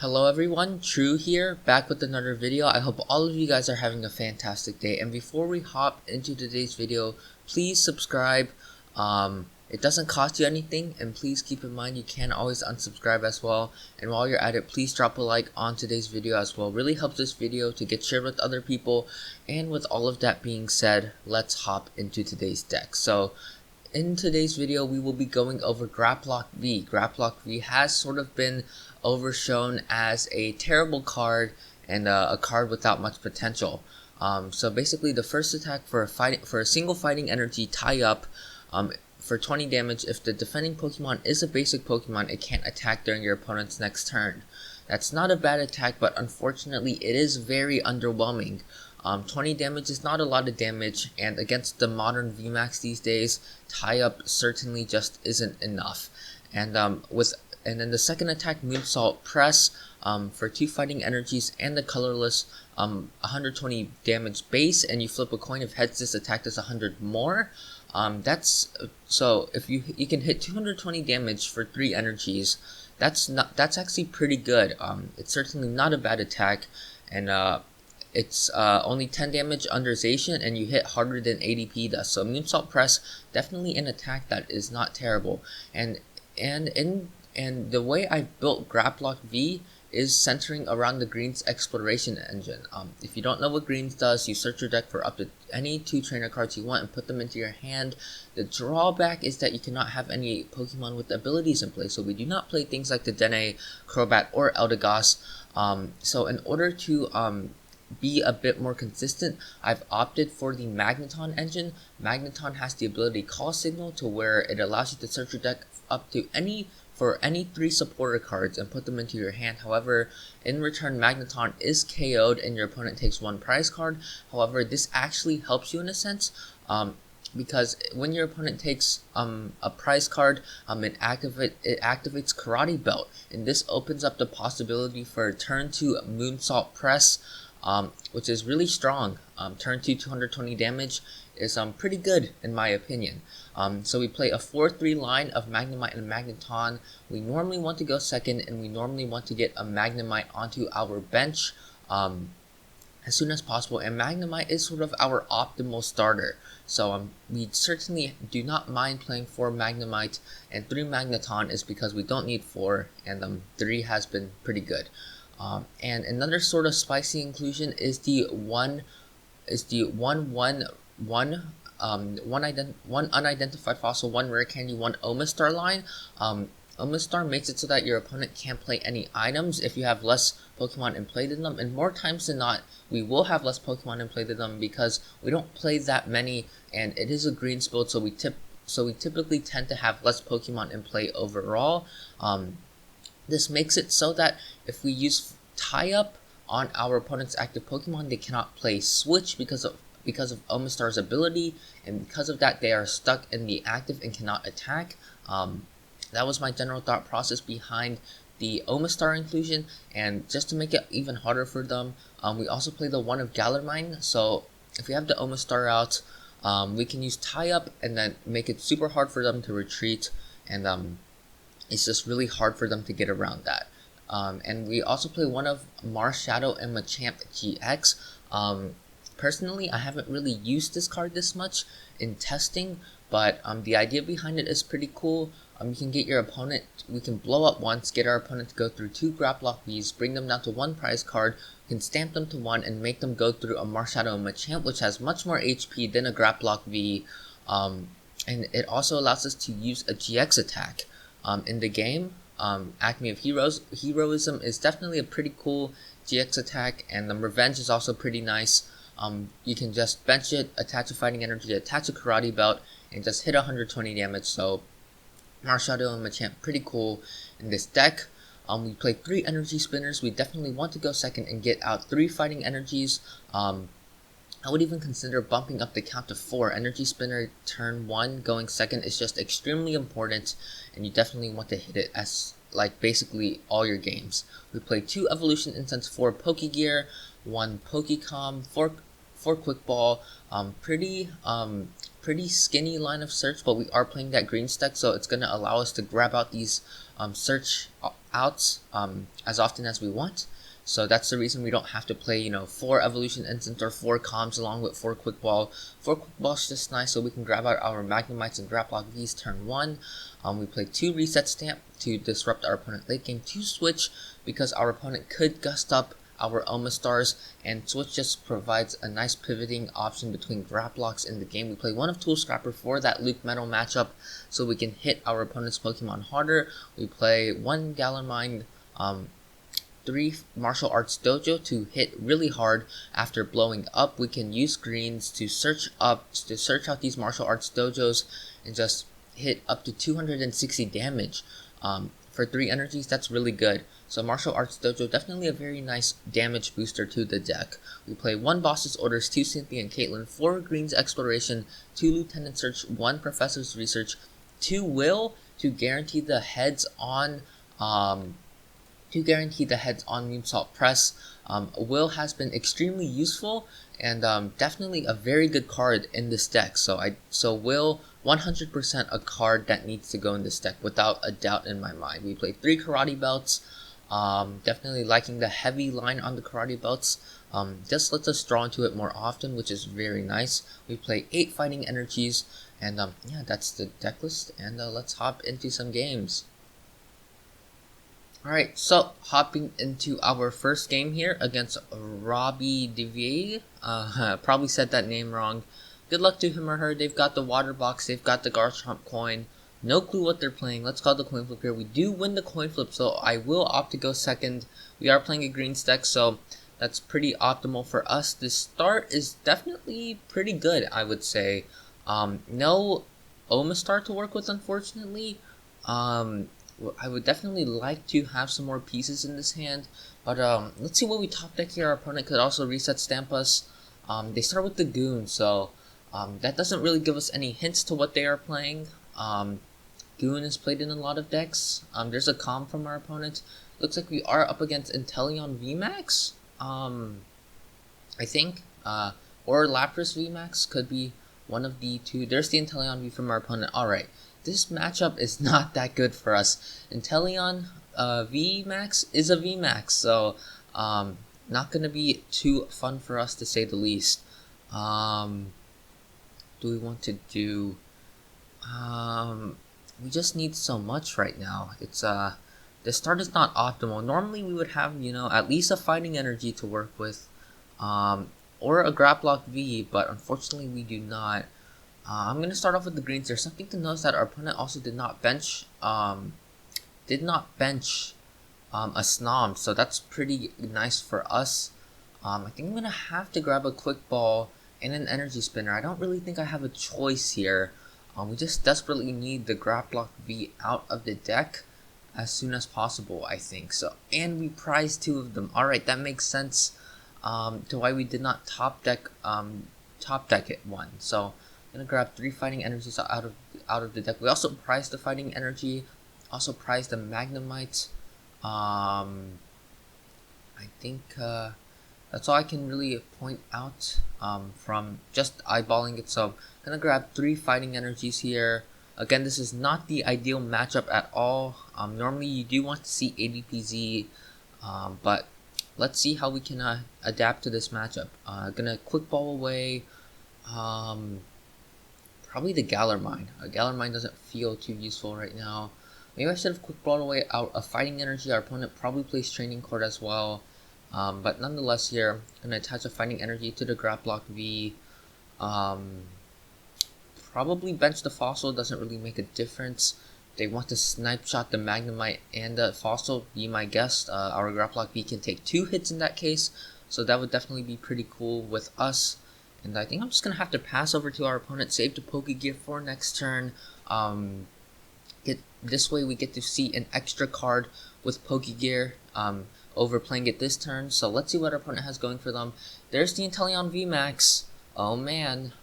Hello everyone, True here, back with another video. I hope all of you guys are having a fantastic day, and before we hop into today's video, please subscribe. It doesn't cost you anything, and please keep in mind you can always unsubscribe as well. And while you're at it, please drop a like on today's video as well. It really helps this video to get shared with other people. And with all of that being said, let's hop into today's deck. So in today's video, we will be going over Grapploct V. Grapploct V has sort of been overshown as a terrible card and a card without much potential. So basically, the first attack for a single fighting energy tie up for 20 damage. If the defending Pokemon is a basic Pokemon, it can't attack during your opponent's next turn. That's not a bad attack, but unfortunately, it is very underwhelming. 20 damage is not a lot of damage, and against the modern VMAX these days, tie up certainly just isn't enough. And then the second attack, Moonsault Press, for 2 fighting energies and the colorless, 120 damage base, and you flip a coin. If heads, this attack does 100 more. So if you can hit 220 damage for 3 energies, that's actually pretty good. It's certainly not a bad attack, and it's only 10 damage under Zacian, and you hit harder than ADP does. So Moonsault Press, definitely an attack that is not terrible. And the way I built Grapploct V is centering around the Green's Exploration Engine. If you don't know what Greens does, you search your deck for up to any 2 trainer cards you want and put them into your hand. The drawback is that you cannot have any Pokemon with abilities in play, so we do not play things like the Dene, Crobat, or Eldegoss. So in order to be a bit more consistent, I've opted for the Magneton engine. Magneton has the ability Call Signal, to where it allows you to search your deck up to any 3 supporter cards and put them into your hand. However, in return, Magneton is KO'd and your opponent takes 1 prize card. However, this actually helps you in a sense, because when your opponent takes a prize card, it activates Karate Belt, and this opens up the possibility for turn 2 Moonsault Press, which is really strong. Turn 2 220 damage is pretty good in my opinion. So we play a 4-3 line of Magnemite and Magneton. We normally want to go second, and we normally want to get a Magnemite onto our bench as soon as possible, and Magnemite is sort of our optimal starter. So we certainly do not mind playing 4 Magnemite, and 3 Magneton is because we don't need 4, and 3 has been pretty good. And another sort of spicy inclusion is the one unidentified fossil, 1 rare candy, 1 Omastar line. Omastar makes it so that your opponent can't play any items if you have less Pokemon in play than them, and more times than not, we will have less Pokemon in play than them because we don't play that many, and it is a greens build, so we typically tend to have less Pokemon in play overall. This makes it so that if we use tie up on our opponent's active Pokemon, they cannot play switch because of Omastar's ability, and because of that, they are stuck in the active and cannot attack. That was my general thought process behind the Omastar inclusion, and just to make it even harder for them, we also play the one of Galarmine. So if we have the Omastar out, we can use tie up and then make it super hard for them to retreat, and it's just really hard for them to get around that. And we also play one of Marshadow Machamp-GX. Personally, I haven't really used this card this much in testing, but the idea behind it is pretty cool. You can get your opponent, we can blow up once, get our opponent to go through 2 Grapploct Vs, bring them down to 1 prize card, can stamp them to 1, and make them go through a Marshadow Machamp, which has much more HP than a Grapploct V. And it also allows us to use a GX attack in the game. Acme of Heroism is definitely a pretty cool GX attack, and the Revenge is also pretty nice. You can just bench it, attach a fighting energy, attach a Karate Belt, and just hit 120 damage. So Marshadow and Machamp, pretty cool in this deck. We play 3 Energy Spinners. We definitely want to go second and get out 3 fighting energies. I would even consider bumping up the count to 4. Energy Spinner turn 1 going second is just extremely important, and you definitely want to hit it as like basically all your games. We play 2 Evolution Incense, 4 Pokegear, 1 Pokecom, 4 Quick Ball. Pretty skinny line of search, but we are playing that green stack, so it's going to allow us to grab out these search out as often as we want. So that's the reason we don't have to play, 4 Evolution Incense or 4 Comms along with 4 Quick Ball. 4 Quick Ball is just nice so we can grab out our Magnemites and Grapploct Vs turn 1. We play 2 Reset Stamp to disrupt our opponent late game, 2 Switch because our opponent could gust up our Omastars, and Switch just provides a nice pivoting option between Grapplocks in the game. We play 1 of Tool Scrapper for that Luke Metal matchup so we can hit our opponent's Pokemon harder. We play 1 Galarmine, 3 Martial Arts Dojo to hit really hard after blowing up. We can use greens to search out these Martial Arts Dojos and just hit up to 260 damage. For 3 energies, that's really good. So Martial Arts Dojo, definitely a very nice damage booster to the deck. We play 1 Boss's Orders, 2 Cynthia and Caitlin, 4 Greens Exploration, 2 Lieutenant Search, 1 Professor's Research, 2 Will to guarantee the heads on Moonsault Press. Will has been extremely useful and definitely a very good card in this deck. So Will, 100% a card that needs to go in this deck without a doubt in my mind. We play 3 Karate Belts. Definitely liking the heavy line on the Karate Belts. Just lets us draw into it more often, which is very nice. We play 8 Fighting Energies, and yeah, that's the deck list, and let's hop into some games. Alright, so hopping into our first game here against Robbie Devier. Probably said that name wrong. Good luck to him or her. They've got the Water Box, they've got the Garchomp coin. No clue what they're playing. Let's call the coin flip here. We do win the coin flip, so I will opt to go second. We are playing a green deck, so that's pretty optimal for us. The start is definitely pretty good, I would say. No Omastar to work with, unfortunately. I would definitely like to have some more pieces in this hand, but let's see what we top deck here. Our opponent could also reset stamp us. They start with the Goon, so that doesn't really give us any hints to what they are playing. Goon is played in a lot of decks. There's a Calm from our opponent. Looks like we are up against Inteleon VMAX, I think, or Lapras VMAX, could be one of the two. There's the Inteleon V from our opponent. Alright, this matchup is not that good for us. Inteleon VMAX is a VMAX, so not going to be too fun for us to say the least. Do we want to do... we just need so much right now. It's the start is not optimal. Normally we would have, at least a Fighting Energy to work with, or a Grapploct V, but unfortunately we do not. I'm gonna start off with the greens. There's something to notice that our opponent also did not bench a Snom, so that's pretty nice for us. I think I'm gonna have to grab a Quick Ball and an Energy Spinner. I don't really think I have a choice here. We just desperately need the Grapploct V out of the deck as soon as possible, I think. So, and we prize 2 of them. Alright, that makes sense to why we did not top deck it 1. So, I'm gonna grab 3 Fighting Energies out of the deck. We also prize the Fighting Energy, also prize the Magnemite. I think that's all I can really point out from just eyeballing it. So I'm gonna grab 3 Fighting Energies here. Again, this is not the ideal matchup at all. Normally you do want to see ADPZ, but let's see how we can adapt to this matchup. Gonna Quick Ball away. Probably the Galarmine. Galarmine doesn't feel too useful right now. Maybe I should have Quick Ball away out a Fighting Energy. Our opponent probably plays Training Court as well. But nonetheless here, I'm going to attach a Fighting Energy to the Grapploct V. Probably bench the Fossil, doesn't really make a difference. They want to Snipe Shot the Magnemite and the Fossil, be my guest. Our Grapploct V can take 2 hits in that case, so that would definitely be pretty cool with us. And I think I'm just going to have to pass over to our opponent, save the Pokegear for next turn. This way we get to see an extra card with Pokegear over playing it this turn. So let's see what our opponent has going for them. There's the Inteleon VMAX. Oh man.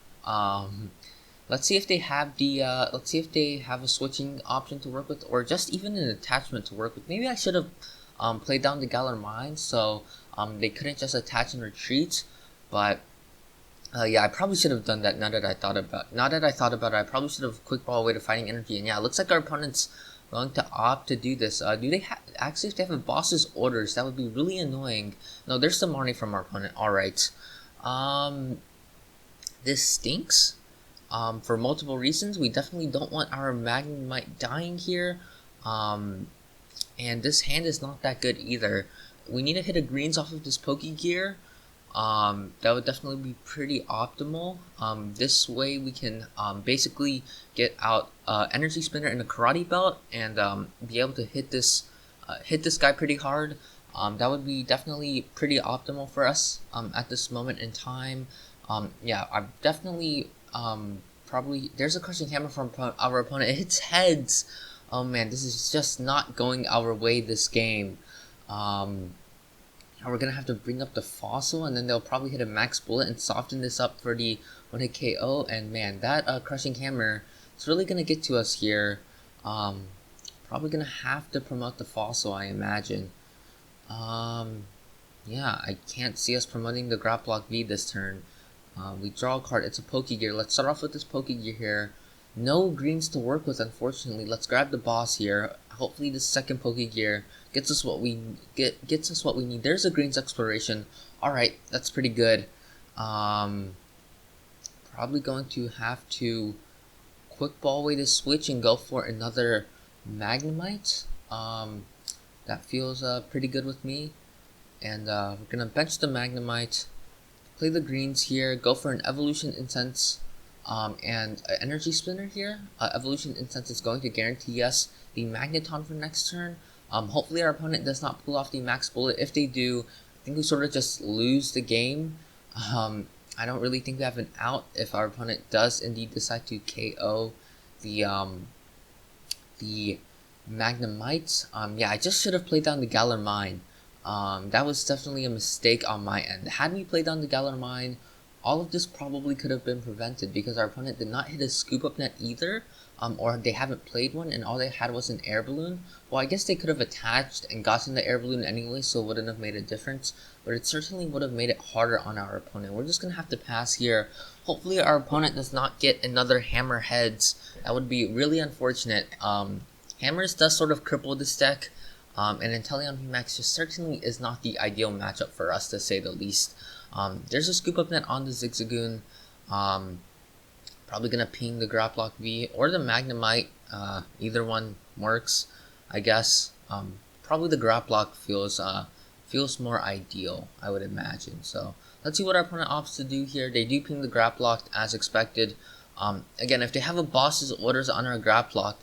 Let's see if they have a switching option to work with, or just even an attachment to work with. Maybe I should have played down the Galarmine so they couldn't just attach and retreat. But yeah, I probably should have done that. Now that I thought about it, I probably should have Quick Ball away to Fighting Energy. And yeah, it looks like our opponent's going to opt to do this. Do they have actually? If they have a boss's orders, that would be really annoying. No, there's some money from our opponent. All right. This stinks. For multiple reasons, we definitely don't want our Magnemite dying here. And this hand is not that good either. We need to hit a greens off of this Pokegear. That would definitely be pretty optimal. This way we can basically get out Energy Spinner and a Karate Belt and be able to hit this guy pretty hard. That would be definitely pretty optimal for us at this moment in time. Yeah, I'm definitely probably there's a crushing hammer from our opponent. It hits heads. Oh man, this is just not going our way this game. We're gonna have to bring up the fossil, and then they'll probably hit a max bullet and soften this up for the 1-hit KO. And man, that crushing hammer is really gonna get to us here. Probably gonna have to promote the fossil, I imagine. Yeah, I can't see us promoting the Grapploct V this turn. We draw a card. It's a Pokegear. Let's start off with this Pokegear here. No greens to work with, unfortunately. Let's grab the boss here. Hopefully, this second Pokegear gets us what we need. There's a greens exploration. All right, that's pretty good. Probably going to have to quick ball away this switch and go for another Magnemite. That feels pretty good with me. And we're gonna bench the Magnemite. Play the greens here, go for an Evolution Incense and an Energy Spinner here. Evolution Incense is going to guarantee us the Magneton for next turn. Hopefully our opponent does not pull off the max bullet. If they do, I think we sort of just lose the game. I don't really think we have an out if our opponent does indeed decide to KO the Magnemite. Yeah, I just should have played down the Galar Mine. That was definitely a mistake on my end. Had we played on the Galar Mine, all of this probably could have been prevented because our opponent did not hit a scoop up net either, or they haven't played one and all they had was an air balloon. Well, I guess they could have attached and gotten the air balloon anyway, so it wouldn't have made a difference, but it certainly would have made it harder on our opponent. We're just gonna have to pass here. Hopefully our opponent does not get another Hammerheads. That would be really unfortunate. Hammers does sort of cripple this deck. And Inteleon VMAX just certainly is not the ideal matchup for us, to say the least. There's a scoop up net on the Zigzagoon. Probably gonna ping the Grapploct V or the Magnemite. Either one works, I guess. Probably the Grapploct feels more ideal, I would imagine. So let's see what our opponent opts to do here. They do ping the Grapploct as expected. Again, if they have a boss's orders on our Grapploct,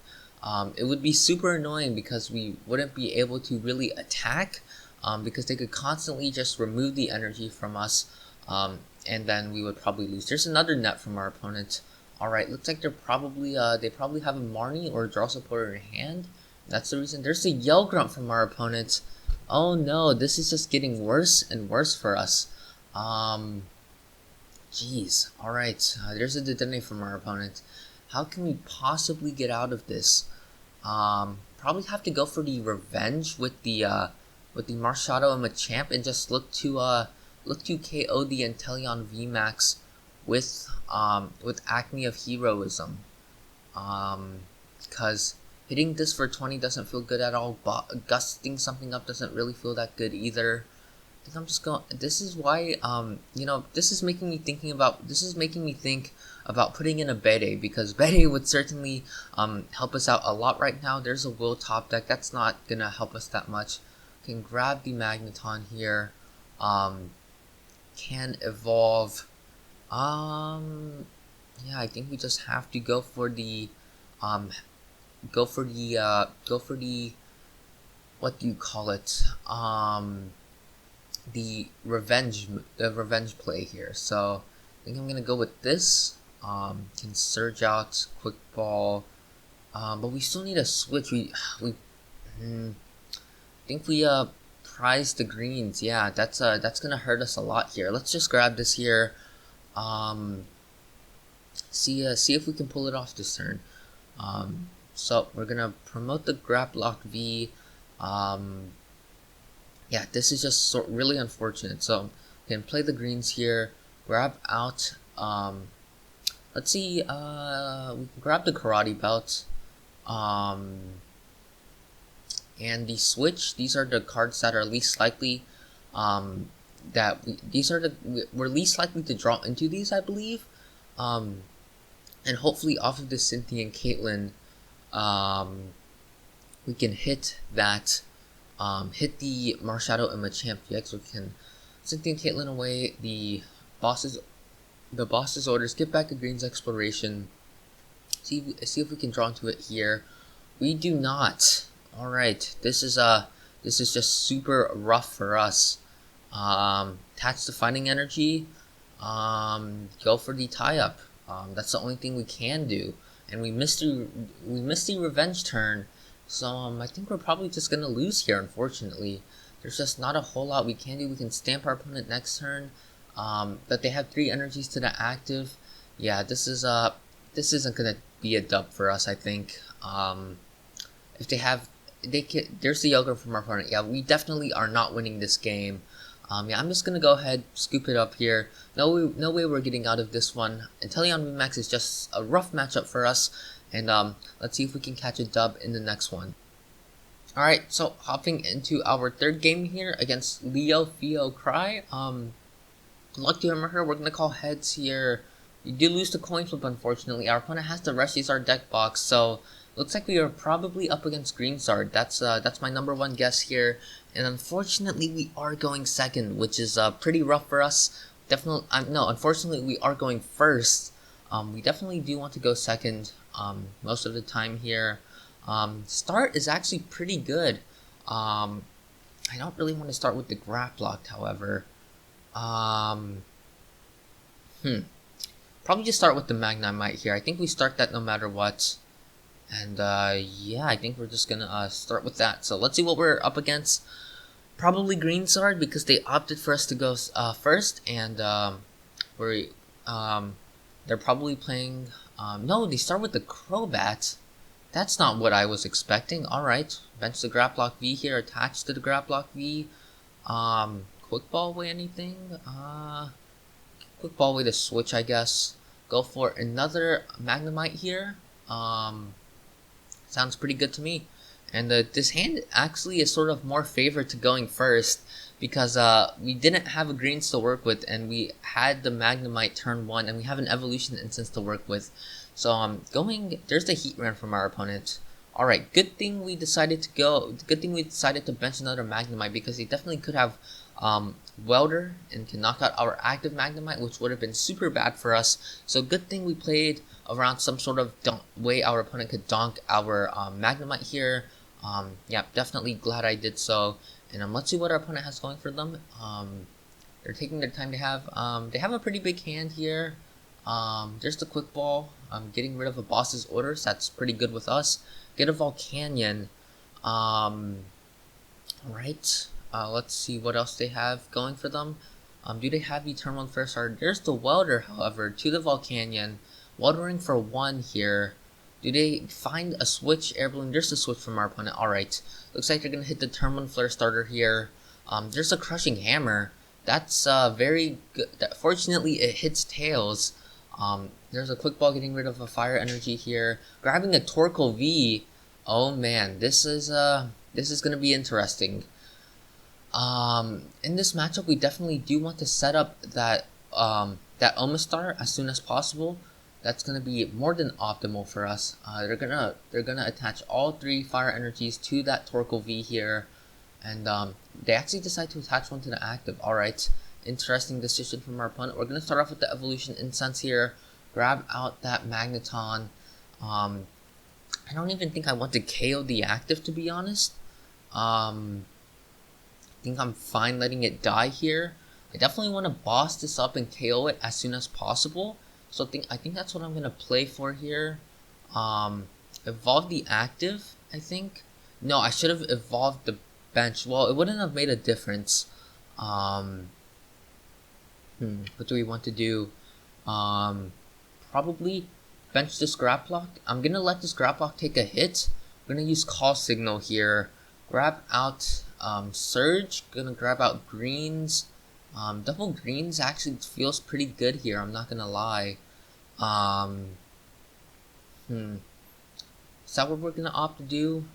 it would be super annoying because we wouldn't be able to really attack because they could constantly just remove the energy from us, and then we would probably lose. There's another net from our opponent. Alright, looks like they probably have a Marnie or a draw supporter in hand. That's the reason. There's a Yell Grunt from our opponent. Oh no, this is just getting worse and worse for us. Jeez. Alright, there's a Dedenne from our opponent. How can we possibly get out of this? Probably have to go for the revenge with the Marshadow Machamp and just look to KO the Inteleon VMAX with Acme of Heroism. Because hitting this for 20 doesn't feel good at all. But gusting something up doesn't really feel that good either. I think I'm just going. This is why this is making me think about putting in a Bede, because Bede would certainly help us out a lot right now. There's a Will top deck that's not gonna help us that much. Can grab the Magneton here. Can evolve. Yeah, I think we just have to go for the what do you call it? The revenge play here. So I think I'm gonna go with this. Can surge out, quick ball, but we still need a switch. I think we prize the greens. Yeah, that's gonna hurt us a lot here. Let's just grab this here. See if we can pull it off this turn. So we're gonna promote the Grapploct V. Yeah, this is just really unfortunate. So we can play the greens here, grab out. Let's see. We can grab the Karate Belt. and the switch. These are the cards that are least likely. We're least likely to draw into these, I believe. And hopefully off of the Cynthia and Caitlin, we can hit that. Hit the Marshadow and Machamp-GX. We can Cynthia and Caitlin away. The boss's orders. Get back a Green's Exploration. See if we can draw into it here. We do not. All right. This is just super rough for us. Attach the Finding Energy. Go for the tie-up. That's the only thing we can do, and we missed the revenge turn. So I think we're probably just gonna lose here. Unfortunately, there's just not a whole lot we can do. We can stamp our opponent next turn. But they have 3 energies to the active. Yeah, this isn't gonna be a dub for us. I think. If there's the Yogurt from our opponent. Yeah, we definitely are not winning this game. Yeah, I'm just gonna go ahead, scoop it up here. No way we're getting out of this one. Inteleon VMAX is just a rough matchup for us, and let's see if we can catch a dub in the next one. Alright, so hopping into our third game here against Leo Theo Cry. Luck to him or her, we're gonna call heads here. We do lose the coin flip, unfortunately. Our opponent has to rescue our deck box, so looks like we are probably up against Greensard. That's my number one guess here. And unfortunately, we are going second, which is pretty rough for us. Unfortunately, we are going first. We definitely do want to go second most of the time here. Start is actually pretty good. I don't really want to start with the Grapploct, however. Probably just start with the Magnemite here. I think we start that no matter what. And yeah, I think we're just gonna start with that. So let's see what we're up against. Probably Greensard, because they opted for us to go first, and they're probably playing. No, they start with the Crobat. That's not what I was expecting. All right, bench the Grapploct V here, attached to the Grapploct V. Quick ball away anything? Quick ball away the switch, I guess. Go for another Magnemite here. Sounds pretty good to me. And this hand actually is sort of more favored to going first, because we didn't have a greens to work with, and we had the Magnemite turn 1, and we have an Evolution Incense to work with. So there's the Heat Run from our opponent. Alright, good thing we decided to bench another Magnemite, because he definitely could have Welder and can knock out our active Magnemite, which would have been super bad for us. So good thing we played around some sort of way our opponent could donk our Magnemite here. Yeah, definitely glad I did so. And let's see what our opponent has going for them. They're taking their time to have. They have a pretty big hand here. There's the quick ball. Getting rid of a boss's orders. That's pretty good with us. Get a Volcanion. Alright. Let's see what else they have going for them. Do they have Eternal First Art? There's the Welder, however, to the Volcanion. Weldering for 1 here. Do they find a switch? Air Balloon. There's the switch from our opponent. Alright. Looks like they're going to hit the turn 1 Flare Starter here. There's a Crushing Hammer. That's very good. Fortunately, it hits tails. There's a Quick Ball getting rid of a Fire Energy here. Grabbing a Torkoal V. Oh man, this is going to be interesting. In this matchup, we definitely do want to set up that Omastar as soon as possible. That's gonna be more than optimal for us. They're gonna attach all 3 fire energies to that Torkoal V here, and they actually decide to attach one to the active. All right, interesting decision from our opponent. We're gonna start off with the Evolution Incense here. Grab out that Magneton. I don't even think I want to KO the active, to be honest. I think I'm fine letting it die here. I definitely want to boss this up and KO it as soon as possible. So I think that's what I'm gonna play for here. Evolve the active, I think. No, I should have evolved the bench. Well, it wouldn't have made a difference. What do we want to do? Probably bench this Grapploct. I'm gonna let this Grapploct take a hit. I'm gonna use Call Signal here. Grab out Surge. Gonna grab out Greens. Double Greens actually feels pretty good here, I'm not gonna lie. Is that what we're gonna opt to do?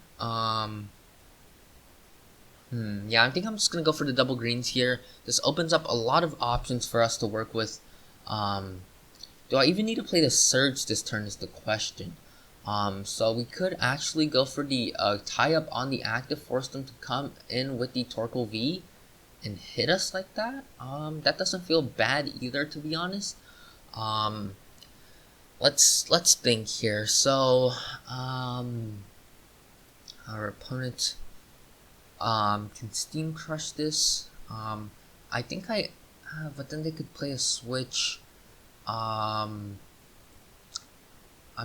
Yeah, I think I'm just gonna go for the double greens here. This opens up a lot of options for us to work with. Do I even need to play the Surge this turn is the question. So we could actually go for the tie up on the active, force them to come in with the Torkoal V and hit us like that. That doesn't feel bad either, to be honest. Let's think here. So our opponent can Steam Crush this. I think but then they could play a switch. I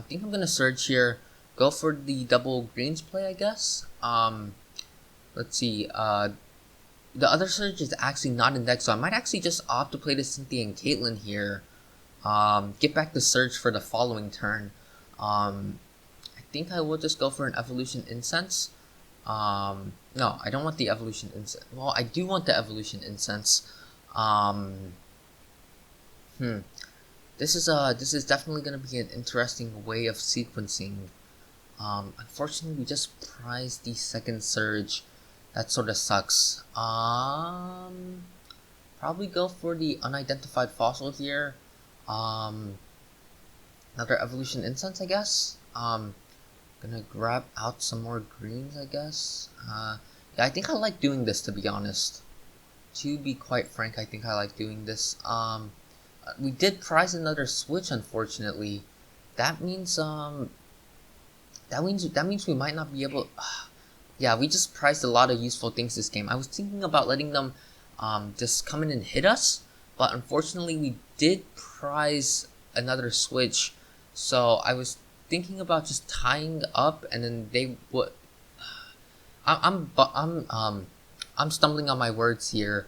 think I'm gonna Surge here, go for the double greens play, I guess. Let's see, the other Surge is actually not in deck, so I might actually just opt to play the Cynthia and Caitlin here. Get back the Surge for the following turn. I think I will just go for an Evolution Incense. No, I don't want the Evolution Incense. Well, I do want the Evolution Incense. This is definitely gonna be an interesting way of sequencing. Unfortunately, we just prized the second Surge. That sort of sucks. Probably go for the Unidentified Fossil here. Another Evolution Incense, I guess. Gonna grab out some more greens, I guess. Yeah, I think I like doing this, to be honest. To be quite frank, I think I like doing this. We did prize another switch, unfortunately. That means we might not be able. Yeah, we just prized a lot of useful things this game. I was thinking about letting them just come in and hit us, but unfortunately we did prize another switch. So I was thinking about just tying up, and then they would. I'm stumbling on my words here.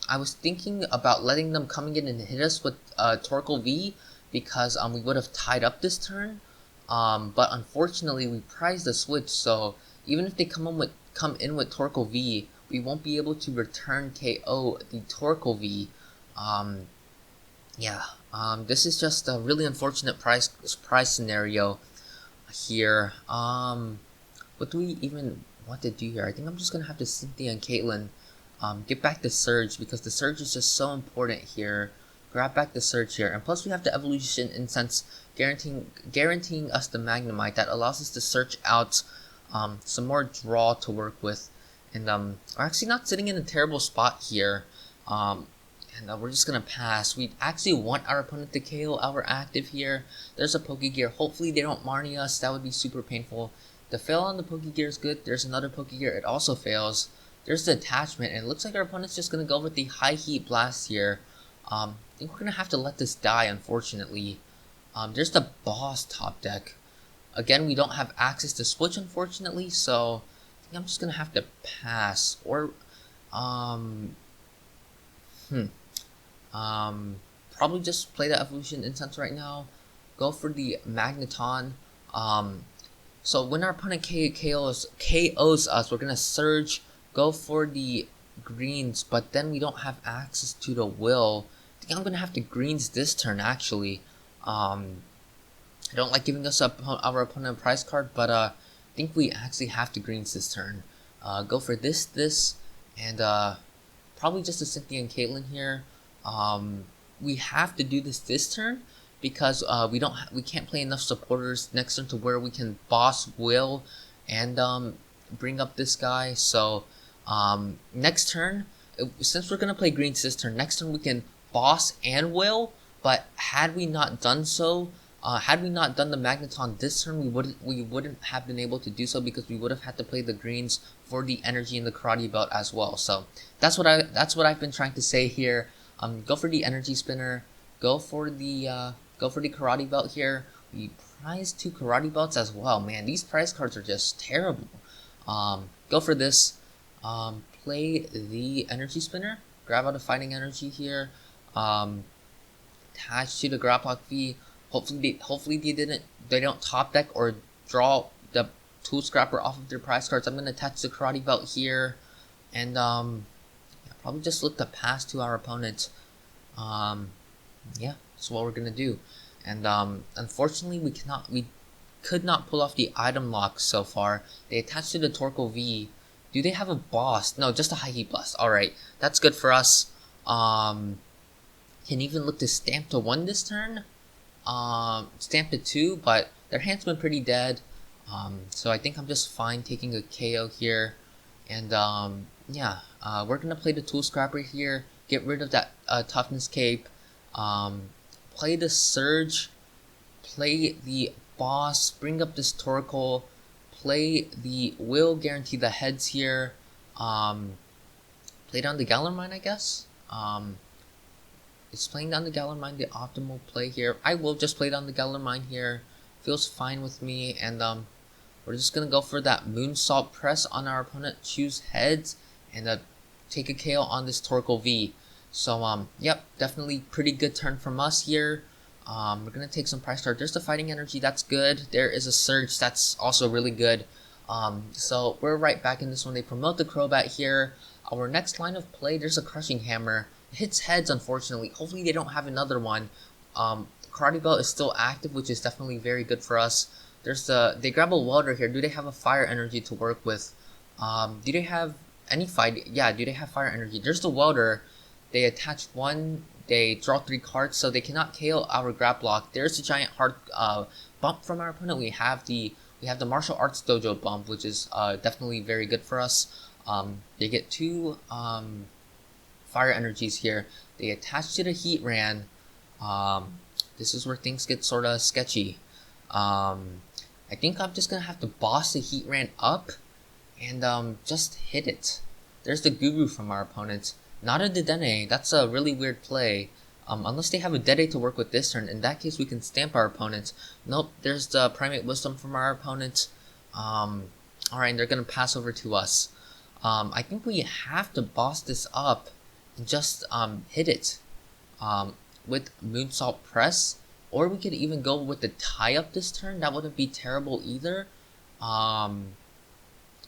I was thinking about letting them coming in and hit us with Torkoal V because we would have tied up this turn. But unfortunately we prized the switch, so even if they come in with Torkoal V, we won't be able to return KO the Torkoal V. This is just a really unfortunate prize scenario here. What do we even want to do here? I think I'm just gonna have to Cynthia and Caitlin get back the Surge, because the Surge is just so important here. Grab back the Surge here, and plus we have the Evolution Incense guaranteeing us the Magnemite that allows us to search out some more draw to work with, and we're actually not sitting in a terrible spot here. And we're just gonna pass. We actually want our opponent to KO our active here. There's a Pokegear. Hopefully they don't Marnie us. That would be super painful. The fail on the Pokegear is good. There's another Pokegear. It also fails. There's the attachment, and it looks like our opponent's just gonna go with the High Heat Blast here. I think we're gonna have to let this die, unfortunately. There's the Boss top deck. Again, we don't have access to switch, unfortunately, so I think I'm just gonna have to pass. Or probably just play the Evolution Incense right now. Go for the Magneton. So when our opponent KOs us, we're gonna Surge, go for the greens, but then we don't have access to the Will. I think I'm gonna have to greens this turn, actually. I don't like giving us our opponent a prize card, but I think we actually have to greens this turn. Go for this, and probably just a Cynthia and Caitlin here. We have to do this turn because we can't play enough supporters next turn to where we can boss Will and bring up this guy. So next turn, since we're gonna play greens this turn, next turn we can boss and Will. But had we not done so, had we not done the Magneton this turn, we wouldn't have been able to do so because we would have had to play the greens for the energy and the Karate Belt as well. So that's what I've been trying to say here. Go for the Energy Spinner. Go for the Karate Belt here. We prize 2 Karate Belts as well. Man, these prize cards are just terrible. Go for this. Play the Energy Spinner. Grab out a Fighting Energy here. Attach to the Grapploct V. Hopefully they don't top deck or draw the Tool Scrapper off of their prize cards. I'm gonna attach the Karate Belt here, and probably just look to pass to our opponent. Yeah, that's what we're gonna do. And unfortunately, we could not pull off the item lock so far. They attached to the Torkoal V, Do they have a boss? No, just a high heat blast. Alright, that's good for us. Can even look to stamp to 1 this turn. Stamp to 2, but their hand's been pretty dead. So I think I'm just fine taking a KO here. And yeah, we're gonna play the Tool Scrapper here, get rid of that Toughness Cape, play the Surge, play the Boss, bring up this Torkoal, play the Will, guarantee the heads here, play down the Galarmine, I guess. Is playing down the Galarmine the optimal play here? I will just play down the Galarmine here, feels fine with me, and we're just gonna go for that Moonsault Press on our opponent, choose heads, and take a KO on this Torkoal V. So yep, definitely pretty good turn from us here. We're gonna take some price card. There's the Fighting Energy, that's good. There is a Surge, that's also really good. So we're right back in this one. They promote the Crobat here. Our next line of play, there's a Crushing Hammer. It hits heads, unfortunately. Hopefully they don't have another one. Karate Belt is still active, which is definitely very good for us. There's they grab a Welder here. Do they have a Fire Energy to work with? Do they have any fight? Yeah, do they have Fire Energy? There's the Welder. They attach 1. They draw 3 cards, so they cannot KO our Grapploct. There's a giant hard bump from our opponent. We have the Martial Arts Dojo bump, which is definitely very good for us. They get 2 Fire Energies here. They attach to the Heat Ran. This is where things get sort of sketchy. I think I'm just gonna have to boss the Heat Ran up and just hit it. There's the Guru from our opponent. Not a Dedenne. That's a really weird play. Unless they have a Dede to work with this turn. In that case, we can stamp our opponent. Nope, there's the Primate Wisdom from our opponent. Alright, they're gonna pass over to us. I think we have to boss this up and just hit it with Moonsault Press. Or we could even go with the tie-up this turn. That wouldn't be terrible either.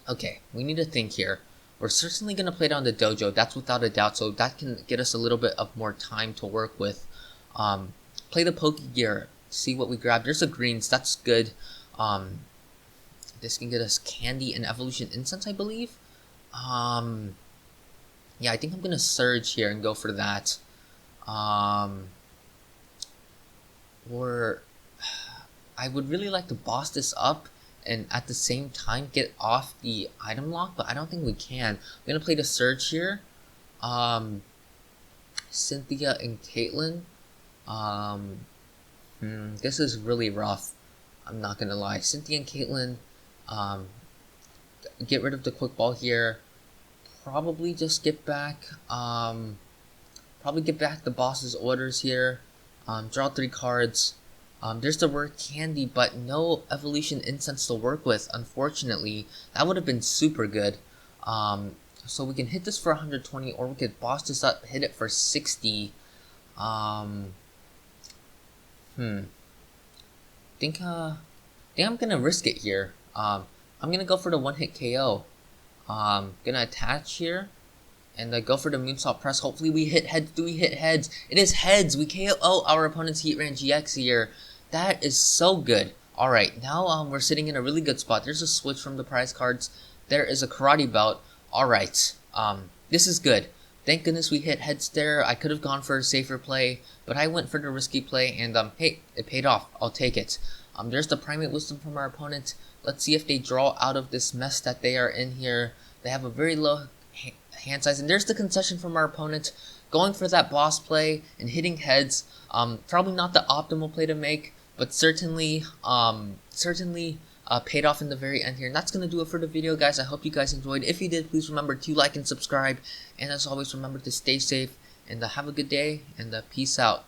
Okay, we need to think here. We're certainly going to play down the Dojo. That's without a doubt. So that can get us a little bit of more time to work with. Play the Pokegear. See what we grab. There's a Greens. That's good. This can get us Candy and Evolution Incense, I believe. Yeah, I think I'm going to Surge here and go for that. Or I would really like to boss this up and at the same time get off the item lock, but I don't think we can. I'm gonna play the Surge here. Cynthia and Caitlin. This is really rough. I'm not gonna lie. Cynthia and Caitlin. Get rid of the Quick Ball here. Probably just get back. Probably get back the boss's orders here. Draw 3 cards. There's the Rare Candy, but no Evolution Incense to work with, unfortunately. That would have been super good. So we can hit this for 120, or we could boss this up, hit it for 60. Think I'm gonna risk it here. I'm gonna go for the 1-hit KO. Gonna attach here. And go for the Moonsault Press. Hopefully we hit heads. Do we hit heads? It is heads. We KO our opponent's Heatran GX here. That is so good. Alright, now we're sitting in a really good spot. There's a switch from the prize cards. There is a Karate Belt. Alright, this is good. Thank goodness we hit heads there. I could have gone for a safer play, but I went for the risky play, and hey, it paid off. I'll take it. There's the Primate Wisdom from our opponent. Let's see if they draw out of this mess that they are in here. They have a very low hand size, and there's the concession from our opponent, going for that boss play and hitting heads. Probably not the optimal play to make, but certainly paid off in the very end here. And that's gonna do it for the video, guys. I hope you guys enjoyed. If you did, please remember to like and subscribe, and as always, remember to stay safe and have a good day, and peace out.